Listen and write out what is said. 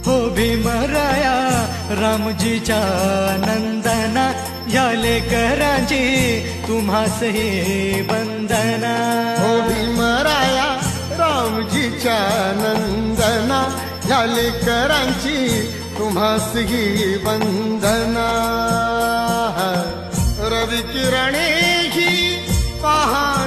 हो भीमराया रामजीच्या नंदना, या लेकरांची तुम्हासही वंदना. हो भीमराया रामजीच्या नंदना, या लेकरांची तुम्हासही वंदना. रवी किरणे ही पहा